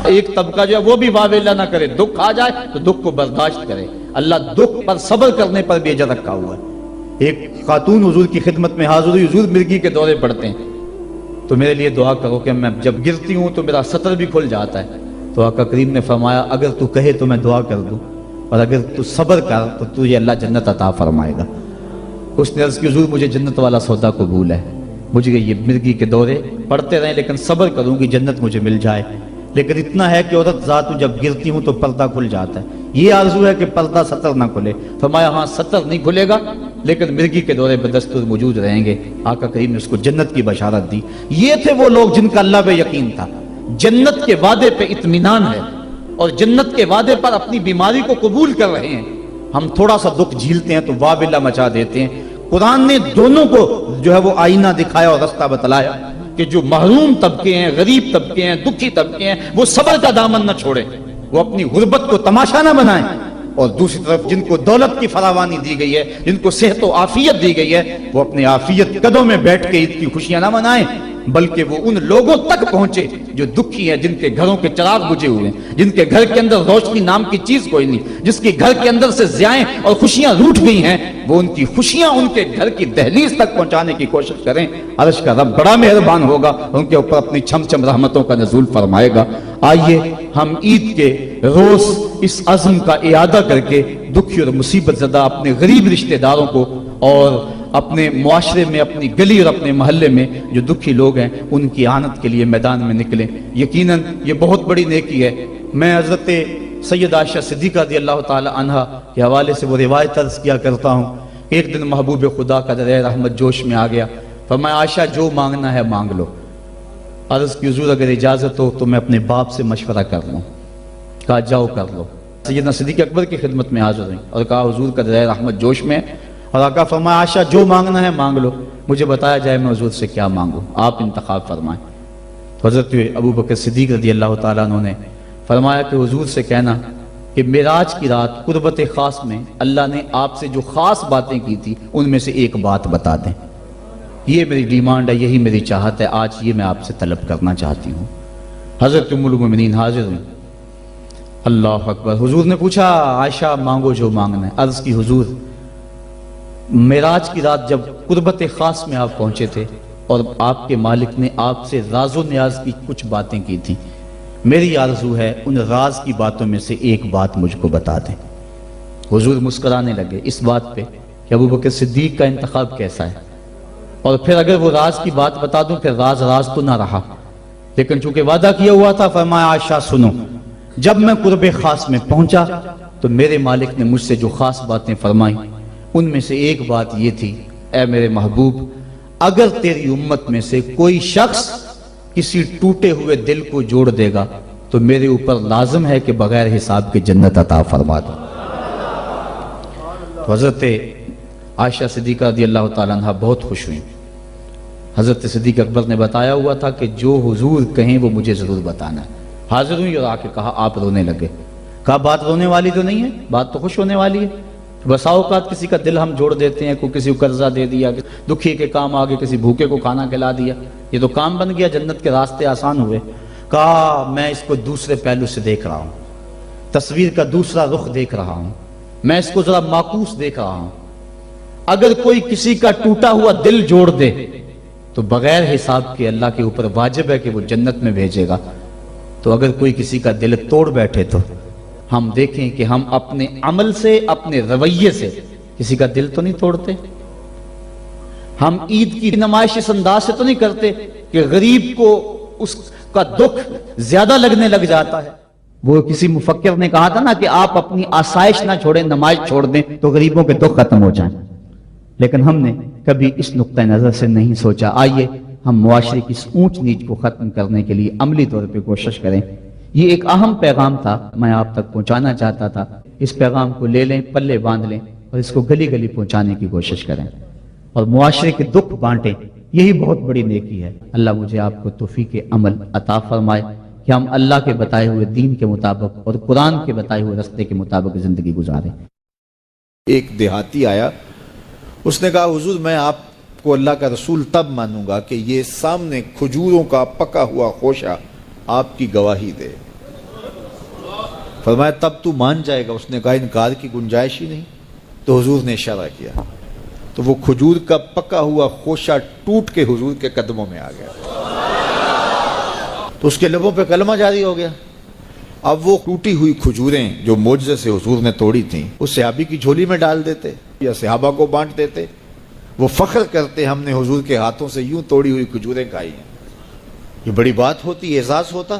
ایک طبقہ جو ہے وہ بھی واویلا نہ کرے، دکھ آ جائے تو دکھ کو برداشت کرے۔ اللہ دکھ پر صبر کرنے پر بھی اجر رکھا ہوا ہے۔ ایک خاتون حضور کی خدمت میں حاضر ہوئی، حضور مرگی کے دورے پڑتے ہیں تو میرے لیے دعا کرو کہ میں جب گرتی ہوں تو میرا سطر بھی کھل جاتا ہے۔ تو آقا کریم نے فرمایا اگر تو کہے تو میں دعا کر دوں، اور اگر تو صبر کر تو تجھے اللہ جنت عطا فرمائے گا۔ اس نے عرض کی حضور مجھے جنت والا سودا قبول ہے، مجھے یہ مرگی کے دورے پڑتے رہیں لیکن صبر کروں گی جنت مجھے مل جائے، لیکن اتنا ہے کہ عورت ذات جب گرتی ہوں تو پردہ کھل جاتا ہے، یہ آرزو ہے کہ پردہ سطر نہ کھلے۔ فرمایا ہاں سطر نہیں کھلے گا لیکن مرگی کے دورے بدستور موجود رہیں گے۔ آقا کریم نے اس کو جنت کی بشارت دی۔ یہ تھے وہ لوگ جن کا اللہ پہ یقین تھا، جنت کے وعدے پہ اطمینان ہے اور جنت کے وعدے پر اپنی بیماری کو قبول کر رہے ہیں۔ ہم تھوڑا سا دکھ جھیلتے ہیں تو واویلا مچا دیتے ہیں۔ قرآن نے دونوں کو جو ہے وہ آئینہ دکھایا اور رستہ بتلایا کہ جو محروم طبقے ہیں، غریب طبقے ہیں، دکھی طبقے ہیں، وہ صبر کا دامن نہ چھوڑیں، وہ اپنی غربت کو تماشا نہ بنائیں، اور دوسری طرف جن کو دولت کی فراوانی دی گئی ہے، جن کو صحت و عافیت دی گئی ہے، وہ اپنے عافیت قدوں میں بیٹھ کے عید کی خوشیاں نہ منائیں، بلکہ وہ ان لوگوں تک پہنچے جو دکھی ہیں، جن کے گھروں کے چراغ بجھے ہوئے ہیں، جن کے گھر کے اندر روشنی نام کی چیز کوئی نہیں، جس کے گھر کے اندر سے ضیائیں اور خوشیاں روٹھ گئی ہیں، وہ ان کی خوشیاں ان کے گھر کی دہلیز تک پہنچانے کی کوشش کریں۔ عرش کا رب بڑا مہربان ہوگا، ان کے اوپر اپنی چھم چھم رحمتوں کا نزول فرمائے گا۔ آئیے ہم عید کے روز اس عزم کا اعادہ کر کے دکھی اور مصیبت زدہ اپنے غریب رشتہ داروں کو اور اپنے معاشرے میں، اپنی گلی اور اپنے محلے میں جو دکھی لوگ ہیں ان کی اعانت کے لیے میدان میں نکلیں۔ یقیناً یہ بہت بڑی نیکی ہے۔ میں حضرت سید عائشہ صدیقہ رضی اللہ تعالی عنہا کے حوالے سے وہ روایت عرض کیا کرتا ہوں۔ ایک دن محبوب خدا کا در رحمت جوش میں آ گیا، فرمایا عائشہ جو مانگنا ہے مانگ لو۔ عرض کی حضور اگر اجازت ہو تو میں اپنے باپ سے مشورہ کر لوں۔ کہا جاؤ کر لو۔ سیدنا صدیق اکبر کی خدمت میں حاضر ہوئی اور کہا حضور کا در رحمت جوش میں، اور آقا فرمایا عائشہ جو مانگنا ہے مانگ لو، مجھے بتایا جائے میں حضور سے کیا مانگوں، آپ انتخاب فرمائیں۔ تو حضرت ابو بکر صدیق رضی اللہ تعالیٰ عنہ نے فرمایا کہ حضور سے کہنا کہ معراج کی رات قربت خاص میں اللہ نے آپ سے جو خاص باتیں کی تھی ان میں سے ایک بات بتا دیں، یہ میری ڈیمانڈ ہے، یہی میری چاہت ہے، آج یہ میں آپ سے طلب کرنا چاہتی ہوں۔ حضرت ام المومنین حاضر ہوئی۔ اللہ اکبر۔ حضور نے پوچھا عائشہ مانگو جو مانگنا ہے۔ عرض کی حضور معراج کی رات جب قربت خاص میں آپ پہنچے تھے اور آپ کے مالک نے آپ سے راز و نیاز کی کچھ باتیں کی تھیں، میری آرزو ہے ان راز کی باتوں میں سے ایک بات مجھ کو بتا دیں۔ حضور مسکرانے لگے اس بات پہ کہ ابو بکر صدیق کا انتخاب کیسا ہے، اور پھر اگر وہ راز کی بات بتا دوں پھر راز راز تو نہ رہا، لیکن چونکہ وعدہ کیا ہوا تھا، فرمایا عائشہ سنو، جب میں قرب خاص میں پہنچا تو میرے مالک نے مجھ سے جو خاص باتیں فرمائیں ان میں سے ایک بات یہ تھی، اے میرے محبوب اگر تیری امت میں سے کوئی شخص کسی ٹوٹے ہوئے دل کو جوڑ دے گا تو میرے اوپر لازم ہے کہ بغیر حساب کے جنت عطا فرما دو۔ تو حضرت عائشہ صدیقہ رضی اللہ تعالیٰ عنہ بہت خوش ہوئی۔ حضرت صدیق اکبر نے بتایا ہوا تھا کہ جو حضور کہیں وہ مجھے ضرور بتانا ہے۔ حاضر ہوئی اور آ کے کہا آپ رونے لگے۔ کہا بات رونے والی تو نہیں ہے، بات تو خوش ہونے والی ہے۔ بسا اوقات کسی کا دل ہم جوڑ دیتے ہیں، کوئی کسی کو قرضہ دے دیا، دکھی کے کام آگے کسی بھوکے کو کھانا کھلا دیا، یہ تو کام بن گیا، جنت کے راستے آسان ہوئے۔ کہا میں اس کو دوسرے پہلو سے دیکھ رہا ہوں، تصویر کا دوسرا رخ دیکھ رہا ہوں، میں اس کو ذرا معکوس دیکھ رہا ہوں۔ اگر کوئی کسی کا ٹوٹا ہوا دل جوڑ دے تو بغیر حساب کے اللہ کے اوپر واجب ہے کہ وہ جنت میں بھیجے گا، تو اگر کوئی کسی کا دل توڑ بیٹھے تو ہم دیکھیں کہ ہم اپنے عمل سے، اپنے رویے سے کسی کا دل تو نہیں توڑتے۔ ہم عید کی نمائش اس انداز سے تو نہیں کرتے کہ غریب کو اس کا دکھ زیادہ لگنے لگ جاتا ہے۔ وہ کسی مفکر نے کہا تھا نا کہ آپ اپنی آسائش نہ چھوڑیں، نمائش چھوڑ دیں تو غریبوں کے دکھ ختم ہو جائیں، لیکن ہم نے کبھی اس نقطہ نظر سے نہیں سوچا۔ آئیے ہم معاشرے کی اس اونچ نیچ کو ختم کرنے کے لیے عملی طور پہ کوشش کریں۔ یہ ایک اہم پیغام تھا، میں آپ تک پہنچانا چاہتا تھا۔ اس پیغام کو لے لیں، پلے باندھ لیں اور اس کو گلی گلی پہنچانے کی کوشش کریں اور معاشرے کے دکھ بانٹیں، یہی بہت بڑی نیکی ہے۔ اللہ مجھے آپ کو توفیق عمل عطا فرمائے کہ ہم اللہ کے بتائے ہوئے دین کے مطابق اور قرآن کے بتائے ہوئے راستے کے مطابق زندگی گزاریں۔ ایک دیہاتی آیا، اس نے کہا حضور میں آپ کو اللہ کا رسول تب مانوں گا کہ یہ سامنے کھجوروں کا پکا ہوا خوشہ آپ کی گواہی دے۔ فرمایا تب تو مان جائے گا؟ اس نے کہا انکار کی گنجائش ہی نہیں۔ تو حضور نے اشارہ کیا تو وہ کھجور کا پکا ہوا خوشہ ٹوٹ کے حضور کے قدموں میں آ گیا، تو اس کے لبوں پہ کلمہ جاری ہو گیا۔ اب وہ ٹوٹی ہوئی کھجوریں جو معجزے سے حضور نے توڑی تھیں اس صحابی کی جھولی میں ڈال دیتے یا صحابہ کو بانٹ دیتے، وہ فخر کرتے ہم نے حضور کے ہاتھوں سے یوں توڑی ہوئی کھجوریں کھائی ہیں۔ یہ بڑی بات ہوتی، اعزاز ہوتا،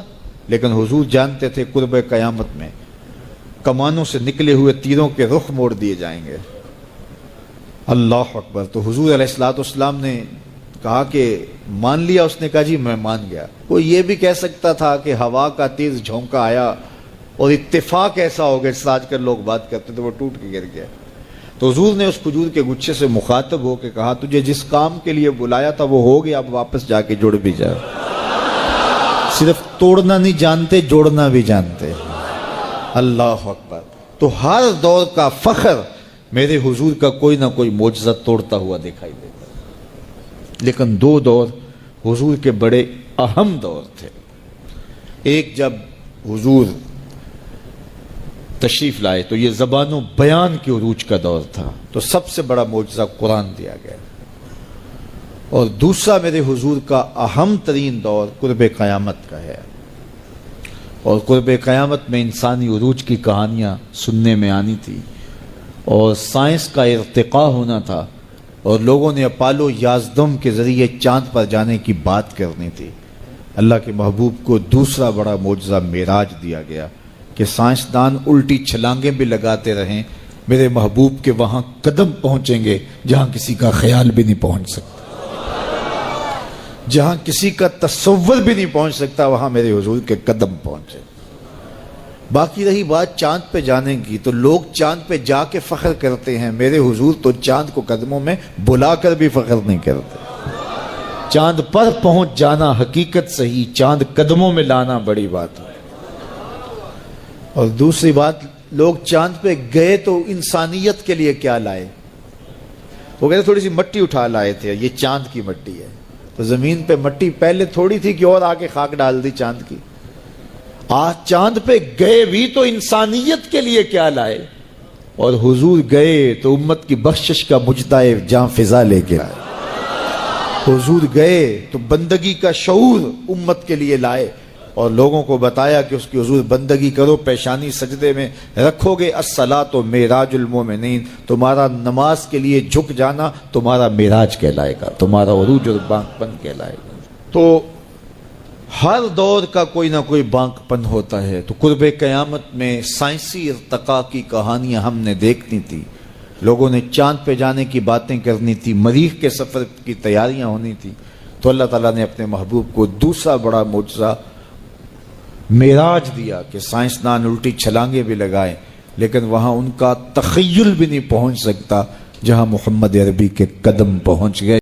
لیکن حضور جانتے تھے قرب قیامت میں کمانوں سے نکلے ہوئے تیروں کے رخ موڑ دیے جائیں گے۔ اللہ اکبر۔ تو حضور علیہ الصلوۃ والسلام نے کہا کہ مان لیا؟ اس نے کہا جی میں مان گیا۔ کوئی یہ بھی کہہ سکتا تھا کہ ہوا کا تیز جھونکا آیا اور اتفاق ایسا ہو گیا، جس آج کل لوگ بات کرتے تو وہ ٹوٹ کے گر گیا۔ تو حضور نے اس کھجور کے گچھے سے مخاطب ہو کے کہا تجھے جس کام کے لیے بلایا تھا وہ ہو گیا، اب واپس جا کے جڑ بھی جاؤ۔ صرف توڑنا نہیں جانتے، جوڑنا بھی جانتے۔ اللہ اکبر۔ تو ہر دور کا فخر میرے حضور کا کوئی نہ کوئی معجزہ توڑتا ہوا دکھائی دیتا، لیکن دو دور حضور کے بڑے اہم دور تھے۔ ایک جب حضور تشریف لائے تو یہ زبان و بیان کے عروج کا دور تھا، تو سب سے بڑا معجزہ قرآن دیا گیا، اور دوسرا میرے حضور کا اہم ترین دور قرب قیامت کا ہے، اور قرب قیامت میں انسانی عروج کی کہانیاں سننے میں آنی تھی، اور سائنس کا ارتقاء ہونا تھا، اور لوگوں نے اپالو 11 کے ذریعے چاند پر جانے کی بات کرنی تھی۔ اللہ کے محبوب کو دوسرا بڑا معجزہ معراج دیا گیا کہ سائنسدان الٹی چھلانگیں بھی لگاتے رہیں، میرے محبوب کے وہاں قدم پہنچیں گے جہاں کسی کا خیال بھی نہیں پہنچ سکتا، جہاں کسی کا تصور بھی نہیں پہنچ سکتا، وہاں میرے حضور کے قدم پہنچے۔ باقی رہی بات چاند پہ جانے کی، تو لوگ چاند پہ جا کے فخر کرتے ہیں، میرے حضور تو چاند کو قدموں میں بلا کر بھی فخر نہیں کرتے۔ چاند پر پہنچ جانا حقیقت صحیح، چاند قدموں میں لانا بڑی بات ہے۔ اور دوسری بات، لوگ چاند پہ گئے تو انسانیت کے لیے کیا لائے؟ وہ کہتے تھوڑی سی مٹی اٹھا لائے تھے، یہ چاند کی مٹی ہے، تو زمین پہ مٹی پہلے تھوڑی تھی کہ اور آگے خاک ڈال دی چاند کی۔ آج چاند پہ گئے بھی تو انسانیت کے لیے کیا لائے، اور حضور گئے تو امت کی بخشش کا مجدہ جاں فضا لے کے آئے۔ حضور گئے تو بندگی کا شعور امت کے لیے لائے، اور لوگوں کو بتایا کہ اس کی حضور بندگی کرو، پیشانی سجدے میں رکھو گے، الصلاۃ معراج المومنین، تمہارا نماز کے لیے جھک جانا تمہارا معراج کہلائے گا، تمہارا عروج اور بانک پن کہلائے گا۔ تو ہر دور کا کوئی نہ کوئی بانک پن ہوتا ہے۔ تو قرب قیامت میں سائنسی ارتقاء کی کہانیاں ہم نے دیکھنی تھی، لوگوں نے چاند پہ جانے کی باتیں کرنی تھی، مریخ کے سفر کی تیاریاں ہونی تھی، تو اللہ تعالیٰ نے اپنے محبوب کو دوسرا بڑا معجزہ معراج دیا کہ سائنسدان الٹی چھلانگیں بھی لگائیں، لیکن وہاں ان کا تخیل بھی نہیں پہنچ سکتا جہاں محمد عربی کے قدم پہنچ گئے۔